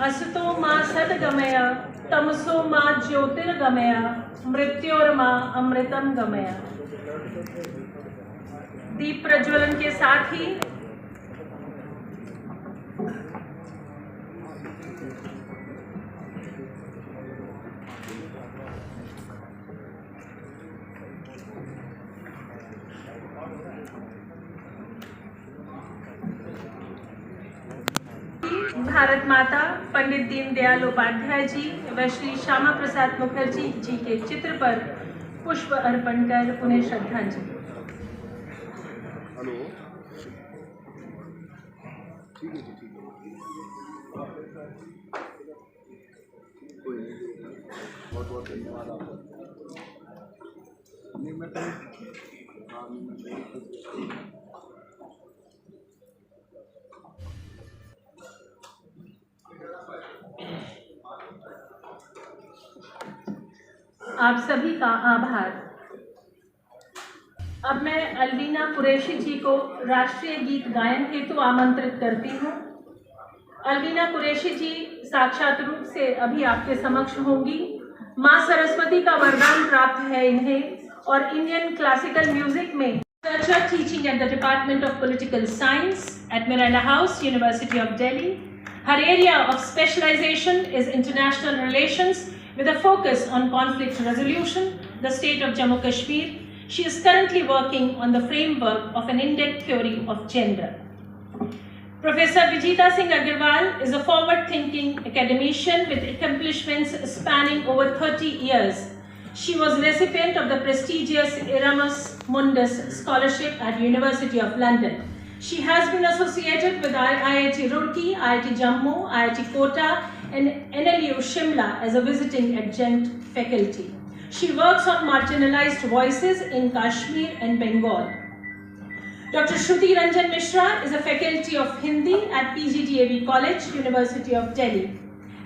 असतो मा सद्गमय तमसो मा ज्योतिर्गमय मृत्योर्मा अमृतम गमय। दीप प्रज्वलन के साथ ही भारत माता पंडित दीनदयाल उपाध्याय जी व श्री श्यामा प्रसाद मुखर्जी जी के चित्र पर पुष्प अर्पण कर उन्हें श्रद्धांजलि। हेलो, ठीक है जी, ठीक है, बहुत बहुत धन्यवाद आपका। आप सभी का आभार। अब मैं अलवीना कुरैशी जी को राष्ट्रीय गीत गायन हेतु आमंत्रित करती हूँ। अलवीना कुरैशी जी साक्षात रूप से अभी आपके समक्ष होंगी। माँ सरस्वती का वरदान प्राप्त है इन्हें और इंडियन क्लासिकल म्यूजिक में researcher teaching at the department of political science at Miranda House, university of Delhi. Her area of specialization is international relations with a focus on conflict resolution, the state of Jammu Kashmir. She is currently working on the framework of an in-depth theory of gender. Professor Vijita Singh Agarwal is a forward-thinking academician with accomplishments spanning over 30 years. She was recipient of the prestigious Erasmus Mundus Scholarship at University of London. She has been associated with IIT Roorkee, IIT Jammu, IIT Kota and NLU Shimla as a visiting adjunct faculty. She works on marginalized voices in Kashmir and Bengal. Dr. Shruti Ranjan Mishra is a faculty of Hindi at PGDAB College, University of Delhi.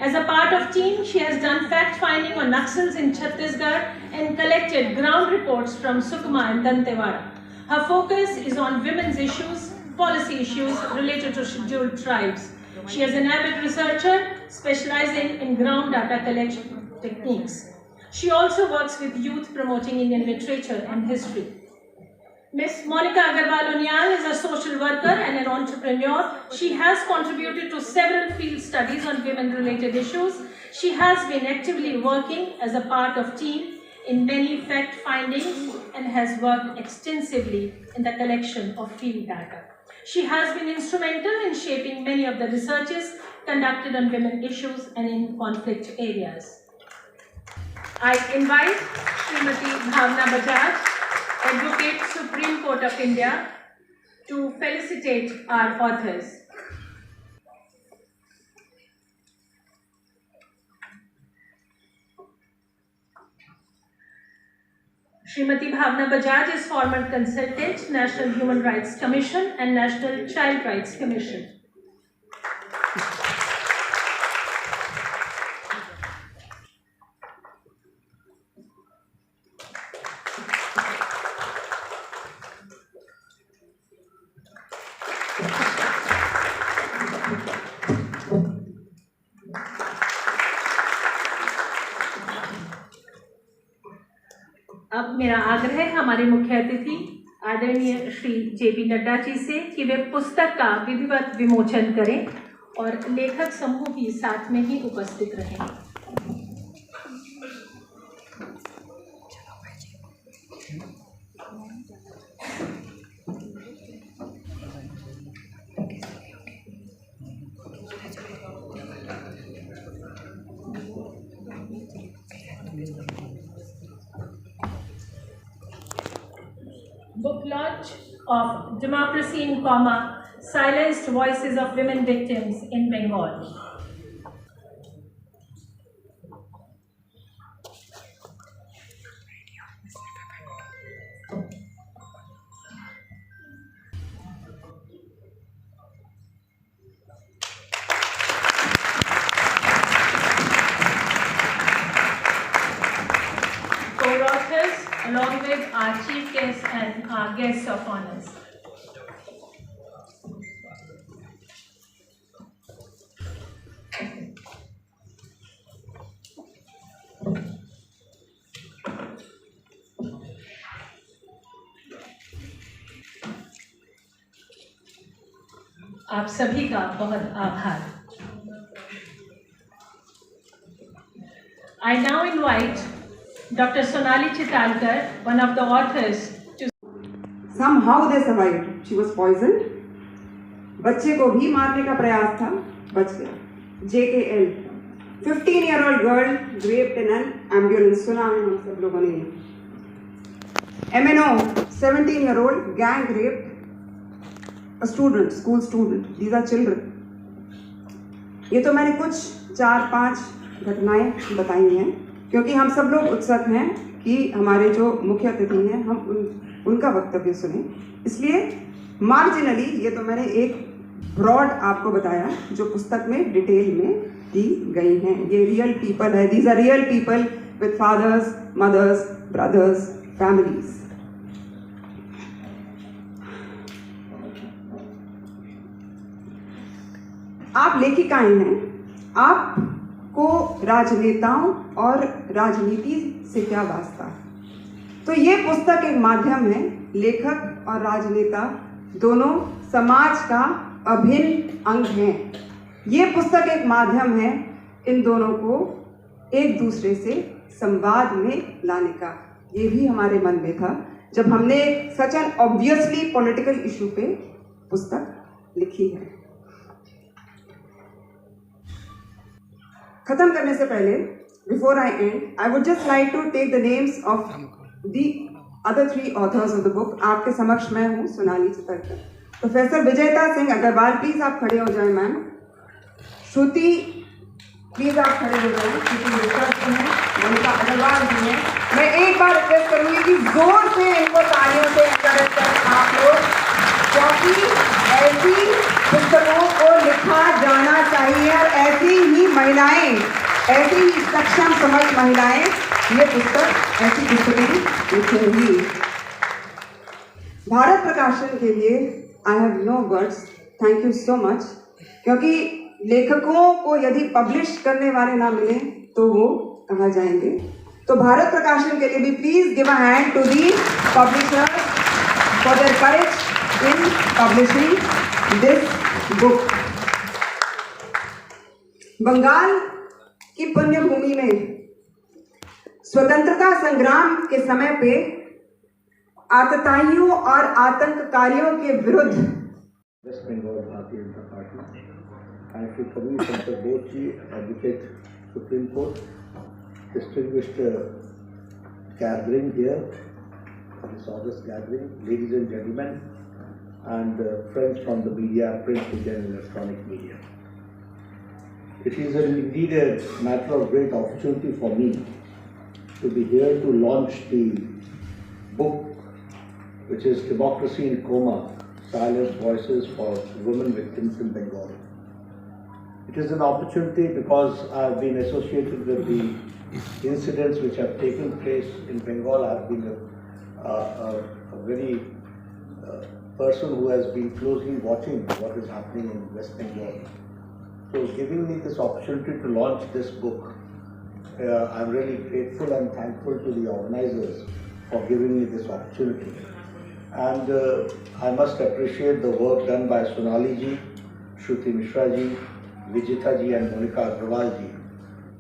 As a part of team, she has done fact-finding on Naxals in Chhattisgarh and collected ground reports from Coma and Dantewada. Her focus is on women's issues, policy issues related to scheduled tribes. She is an avid researcher specializing in ground data collection techniques. She also works with youth promoting Indian literature and history. Ms. Monica Agarwal Unyal is a social worker and an entrepreneur. She has contributed to several field studies on women-related issues. She has been actively working as a part of team in many fact findings and has worked extensively in the collection of field data. She has been instrumental in shaping many of the researches conducted on women issues and in conflict areas. I invite Srimati Bhavna Bajaj, Advocate, Supreme Court of India, to felicitate our authors. Srimati Bhavna Bajaj is former consultant, National Human Rights Commission and National Child Rights Commission. अब मेरा आग्रह हमारे मुख्य अतिथि आदरणीय Shri JP Nadda ji से कि वे पुस्तक का विधिवत विमोचन करें और लेखक समूह भी साथ में ही उपस्थित रहें। Book launch of Democracy in Coma, Silenced Voices of Women Victims in Bengal. Co-authors along with our chief guests and our guests of honors. आप सभी का बहुत आभार। I now invite Dr. Sonali Chitalkar, one of the authors, to Somehow they survived. She was poisoned. बच्चे को भी मारने का प्रयास था, बच गया। JKL, 15-year-old girl raped in an ambulance. सुना है हम सब लोगों ने। MNO, 17-year-old gang raped a student, school student. These are children. ये तो मैंने कुछ 4-5 घटनाएं बताई हैं, क्योंकि हम सब लोग उत्सुक हैं कि हमारे जो मुख्य अतिथि हैं हम उनका वक्तव्य सुने। इसलिए मार्जिनली ये तो मैंने एक ब्रॉड आपको बताया जो पुस्तक में डिटेल में दी गई हैं। ये रियल पीपल है, these are real people with fathers, mothers, brothers, families. आप लेखिकाएं हैं, आपको राजनेताओं और राजनीति से क्या वास्ता है? तो ये पुस्तक एक माध्यम है। लेखक और राजनेता दोनों समाज का अभिन्न अंग हैं। ये पुस्तक एक माध्यम है इन दोनों को एक दूसरे से संवाद में लाने का। ये भी हमारे मन में था जब हमने such an obviously political issue पे पुस्तक लिखी है। खत्म करने से पहले, before I end, I would just like to take the names of the other 3 authors of the book. आपके समक्ष मैं हूँ सोनाली चितलकर, प्रोफेसर विजयता सिंह अग्रवाल, प्लीज आप खड़े हो जाए मैम। श्रुति, प्लीज आप खड़े हो जाए। श्रुति मिश्रा जी हैं, मोनिका अग्रवाल जी हैं। मैं एक बार रिक्वेस्ट करूंगी कि जोर से इनको तालियों से एनकरेज करें आप लोग, क्योंकि ऐसी पुस्तकों को लिखा जाना चाहिए और ऐसी ही महिलाएं, ऐसी ही सक्षम समर्थ महिलाएं ये पुस्तक, ऐसी पुस्तकें लिखेंगी। भारत प्रकाशन के लिए I have no words, thank you so much, क्योंकि लेखकों को यदि पब्लिश करने वाले ना मिले तो वो कहाँ जाएंगे। तो भारत प्रकाशन के लिए भी please give a hand to the publishers for their courage in publishing this book. Bengal की पुण्य भूमि में स्वतंत्रता संग्राम के समय पे आतताइयों और आतंककारियों के विरुद्ध West Bengal Bharatiya Janata Party and Shri Shankar Bose advocate Supreme Court, distinguished gathering here, this August gathering, ladies and gentlemen, and friends from the media, print, media and electronic media. It is indeed a matter of great opportunity for me to be here to launch the book, which is Democracy in Coma, Silent Voices for Women Victims in Bengal. It is an opportunity because I have been associated with the incidents which have taken place in Bengal. I have been a very person who has been closely watching what is happening in West Bengal. So giving me this opportunity to launch this book, I am really grateful and thankful to the organizers for giving me this opportunity. And I must appreciate the work done by Sonali ji, Shruti Mishra ji, Vijita ji and Monika Agrawal ji.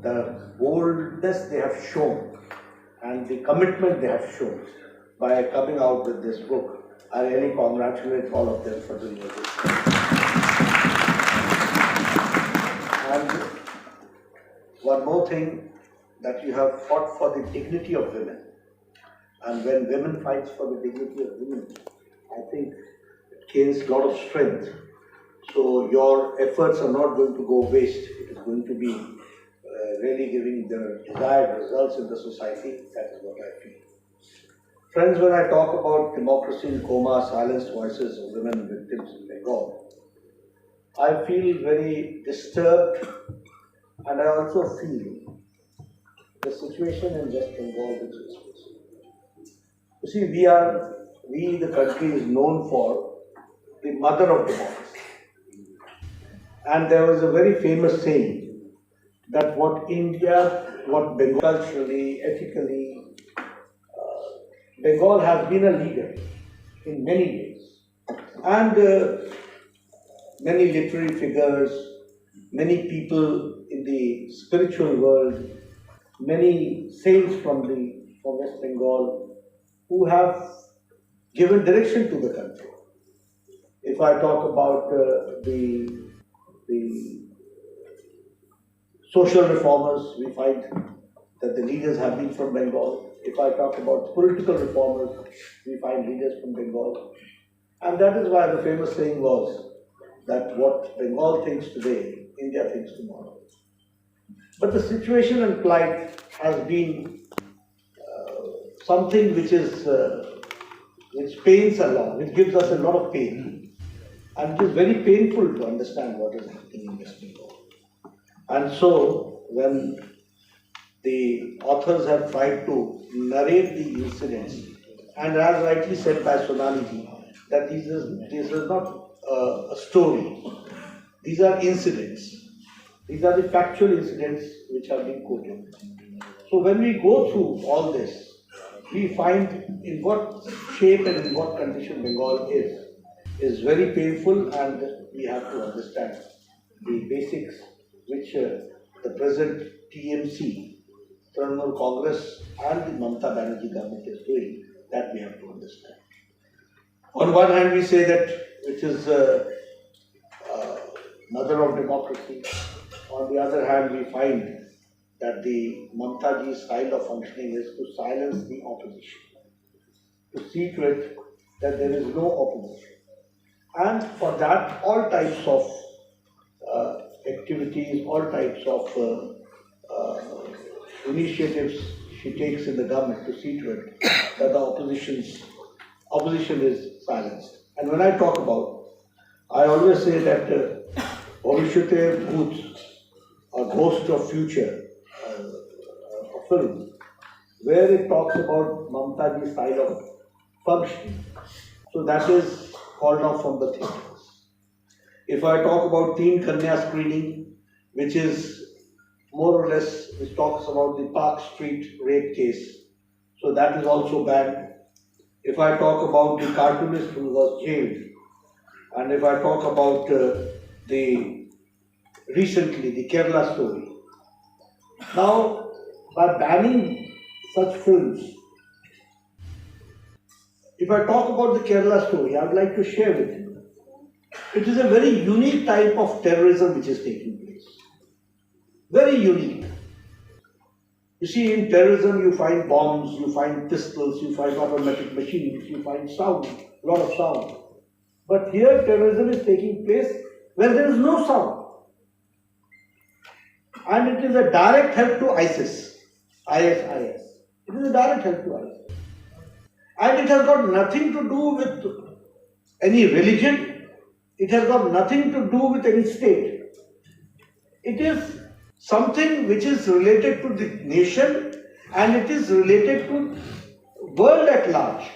The boldness they have shown and the commitment they have shown by coming out with this book, I really congratulate all of them for doing this. And one more thing, that you have fought for the dignity of women. And when women fights for the dignity of women, I think it gains a lot of strength. So your efforts are not going to go waste. It is going to be really giving the desired results in the society. That is what I feel. Friends, when I talk about democracy in coma, silenced voices of women victims in Bengal, I feel very disturbed, and I also feel the situation in West Bengal which is facing. You see, we the country is known for the mother of democracy. And there was a very famous saying that what Bengal culturally, ethically, Bengal has been a leader in many ways. And many literary figures, many people in the spiritual world, many saints from West Bengal who have given direction to the country. If I talk about the social reformers, we find that the leaders have been from Bengal. If I talk about political reformers, we find leaders from Bengal. And that is why the famous saying was that what Bengal thinks today, India thinks tomorrow. But the situation and plight has been something which pains a lot, which gives us a lot of pain. And it is very painful to understand what is happening in West Bengal. And so, when the authors have tried to narrate the incidents, and as rightly said by Sonali, that this is not a story. These are incidents. These are the factual incidents which have been quoted. So when we go through all this, we find in what shape and in what condition Bengal is very painful, and we have to understand the basics which the present TMC, Trinamool Congress, and the Mamata Banerjee government is doing, that we have to understand. On one hand, we say that it is mother of democracy. On the other hand, we find that the Mamataji's style of functioning is to silence the opposition, to see to it that there is no opposition. And for that, all types of activities, all types of initiatives she takes in the government to see to it that the opposition is silenced. And when I talk about, I always say that Bhavishyate Bhoot, a ghost of future, a film, where it talks about Mamataji's style of functioning. So that is called off from the theatres. If I talk about teen Kanya screening, which is more or less, which talks about the Park Street rape case, so that is also banned. If I talk about the cartoonist who was jailed, and if I talk about recently the Kerala story. Now, by banning such films, if I talk about the Kerala story, I would like to share with you. It is a very unique type of terrorism which is taking place. Very unique. You see, in terrorism you find bombs, you find pistols, you find automatic machines, you find sound, a lot of sound. But here terrorism is taking place where there is no sound. And it is a direct help to ISIS. It is a direct help to ISIS. And it has got nothing to do with any religion. It has got nothing to do with any state. It is something which is related to the nation, and it is related to world at large.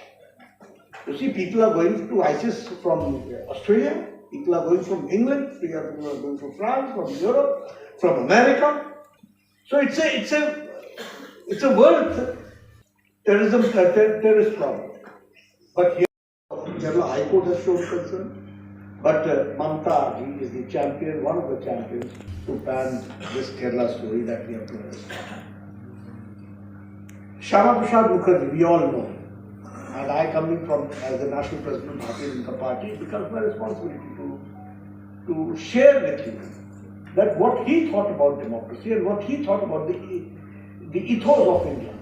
You see, people are going to ISIS from Australia, people are going from England, people are going from France, from Europe, from America. So it's a world terrorist problem. But here, Kerala High Court has shown concern. But Mamata is the champion, one of the champions, to ban this Kerala story that we have to understand. Shyama Prasad Mukherjee, we all know. And I, coming from as the national president of Bharatiya Janata Party, it becomes my responsibility to share with you that what he thought about democracy and what he thought about the ethos of India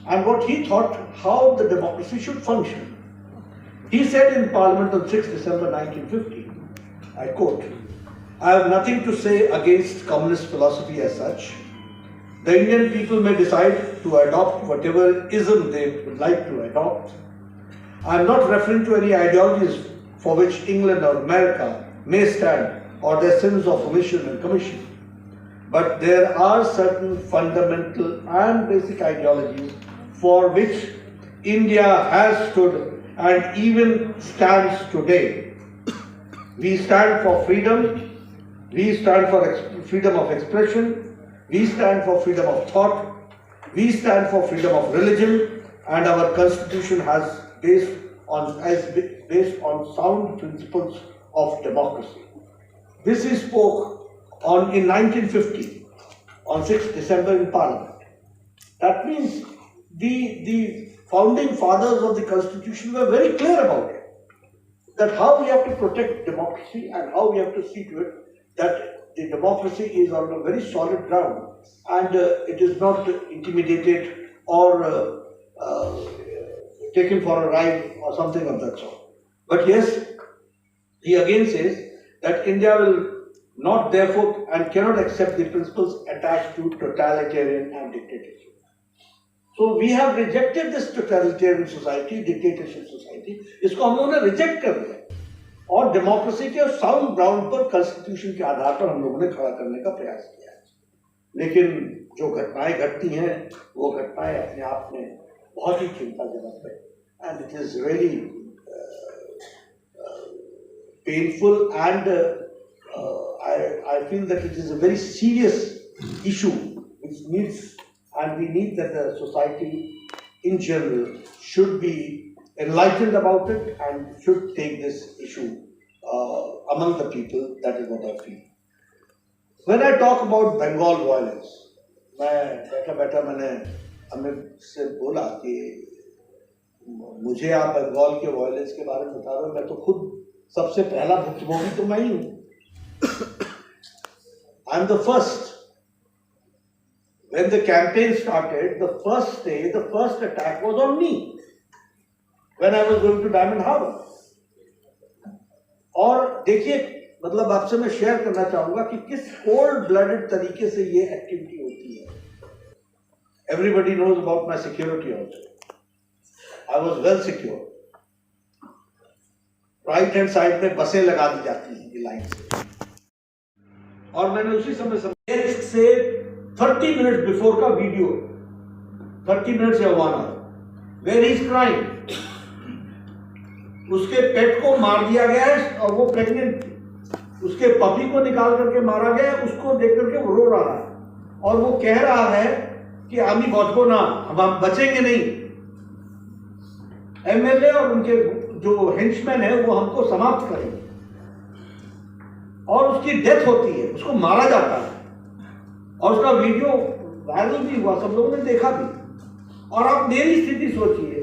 and what he thought how the democracy should function. He said in Parliament on 6 December 1950, I quote, "I have nothing to say against communist philosophy as such. The Indian people may decide to adopt whatever ism they would like to adopt. I am not referring to any ideologies for which England or America may stand or their sins of omission and commission. But there are certain fundamental and basic ideologies for which India has stood and even stands today. We stand for freedom, we stand for freedom of expression, we stand for freedom of thought, we stand for freedom of religion, and our constitution is based on sound principles of democracy." This he spoke on in 1950, on 6th December in Parliament. That means the founding fathers of the Constitution were very clear about it, that how we have to protect democracy and how we have to see to it that the democracy is on a very solid ground and it is not intimidated or taken for a ride or something of that sort. But yes, he again says that India will not therefore and cannot accept the principles attached to totalitarian and dictatorship. So we have rejected this totalitarian society, dictatorship society. इसको हम लोगों ने reject कर दिया और democracy के sound ground पर constitution के आधार पर हम लोगों ने खड़ा करने का प्रयास किया है। लेकिन जो घटनाएं घटती हैं वो घटनाएं अपने आप में बहुत ही चिंताजनक है and it is really painful and I feel that it is a very serious issue which needs, and we need that the society in general should be enlightened about it and should take this issue among the people. That is what I feel. When I talk about Bengal violence, बैठा मैंने अमित से बोला कि मुझे आप बंगाल के violence के बारे में बता रहे हो, मैं तो खुद सबसे पहला भुक्तभोगी तो मैं ही हूं। I am the first. When the campaign started, the first day, the first attack was on me when I was going to Diamond Harbour. और देखिए, मतलब आपसे मैं शेयर करना चाहूंगा कि किस कोल्ड ब्लडेड तरीके से ये एक्टिविटी होती है। Everybody knows about my security also. I was well secure. Right hand side में बसें लगा दी जाती हैं ये लाइन से, और मैंने उसी समय से 30 मिनट बिफोर का वीडियो, 30 मिनट या 1 hour, where he is crying, उसके पेट को मार दिया गया है और वो प्रेग्नेंट थी, उसके पपी को निकाल करके मारा गया, उसको देख करके वो रो रहा है और वो कह रहा है कि आमी बचबो ना, हम बचेंगे नहीं। एमएलए और उनके जो हेंचमैन है वो हमको समाप्त करेंगे, और उसकी डेथ होती है, उसको मारा जाता है और उसका वीडियो वायरल भी हुआ, सब लोगों ने देखा भी। और आप मेरी स्थिति सोचिए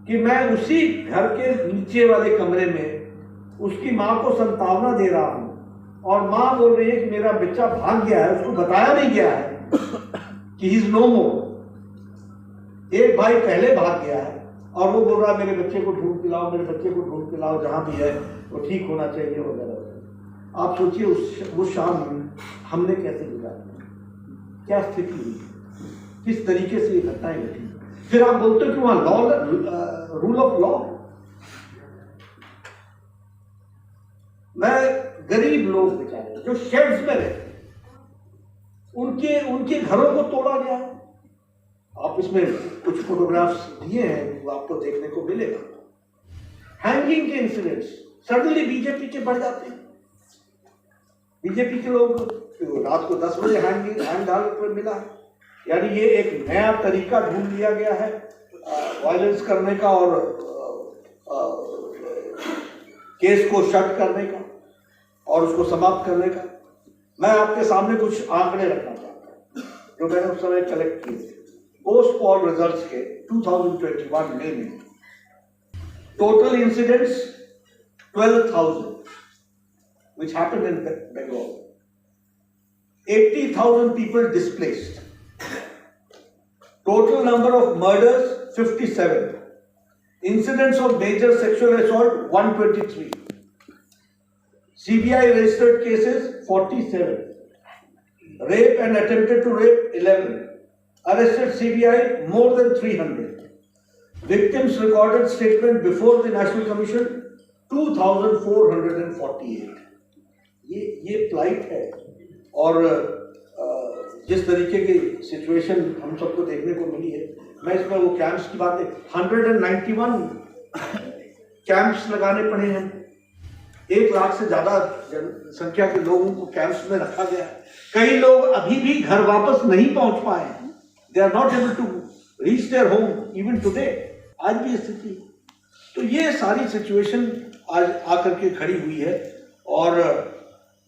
कि मैं उसी घर के नीचे वाले कमरे में उसकी मां को संतावना दे रहा हूं और मां बोल रही है कि मेरा बच्चा भाग गया है, उसको बताया नहीं गया है कि ही इज नो मोर। एक भाई पहले भाग गया है और वो बोल रहा है मेरे बच्चे को ढूंढ पिलाओ, मेरे बच्चे को ढूंढ पिलाओ, जहां भी है वो ठीक होना चाहिए वगैरह। आप सोचिए उस शाम हमने कैसे गुजारी, क्या स्थिति हुई, किस तरीके से ये घटनाएं घटी। फिर आप बोलते हो कि वहां लॉ, रूल ऑफ लॉ। मैं गरीब लोग बेचारे जो शेड्स में रहते उनके घरों को तोड़ा गया। आप इसमें कुछ फोटोग्राफ्स दिए हैं, वो आपको देखने को मिलेगा। हैंगिंग के इंसिडेंट्स सडनली बीजेपी के बढ़ जाते हैं। बीजेपी के लोग रात को 10 बजे हैंग हालत में मिला, यानी ये एक नया तरीका ढूंढ लिया गया है वायलेंस करने का और केस को शट करने का और उसको समाप्त करने का। मैं आपके सामने कुछ आंकड़े रखना चाहता हूँ जो मैंने उस समय कलेक्ट किए थे। पोस्ट पोल रिजल्ट्स के 2021 में total incidents 12,000 which happened in Bengal. 80,000 people displaced. Total number of murders 57. Incidents of major sexual assault 123. CBI registered cases 47. Rape and attempted to rape 11. Arrested CBI more than 300. Victims recorded statement before the National Commission 2,448. ये plight है और जिस तरीके की situation हम सबको देखने को मिली है। मैं इसमें वो कैंप्स की बात है, 191 कैंप्स लगाने पड़े हैं। 1 लाख से ज्यादा जनसंख्या के लोगों को कैंप्स में रखा गया है। कई लोग अभी भी घर वापस नहीं पहुंच पाए हैं। They are not able to reach their home even today. आज भी स्थिति, तो ये सारी सिचुएशन आज आकर के खड़ी हुई है और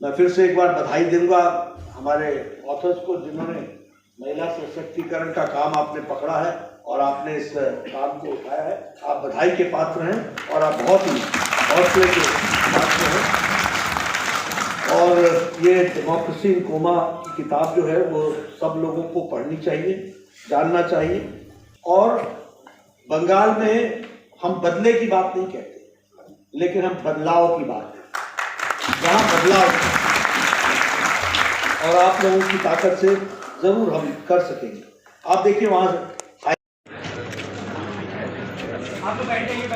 मैं फिर से एक बार बधाई दूंगा हमारे ऑथर्स को, जिन्होंने महिला सशक्तिकरण का काम आपने पकड़ा है और आपने इस काम को उठाया है। आप बधाई के पात्र हैं और आप बहुत ही हौसले के पात्र हैं। और ये डेमोक्रेसी इन कोमा की किताब जो है वो सब लोगों को पढ़नी चाहिए, जानना चाहिए। और बंगाल में हम बदले की बात नहीं कहते, लेकिन हम बदलाव की बात करते, जहाँ बदलाव और आप लोगों की ताकत से जरूर हम कर सकेंगे। आप देखिए वहाँ से आप बैठिए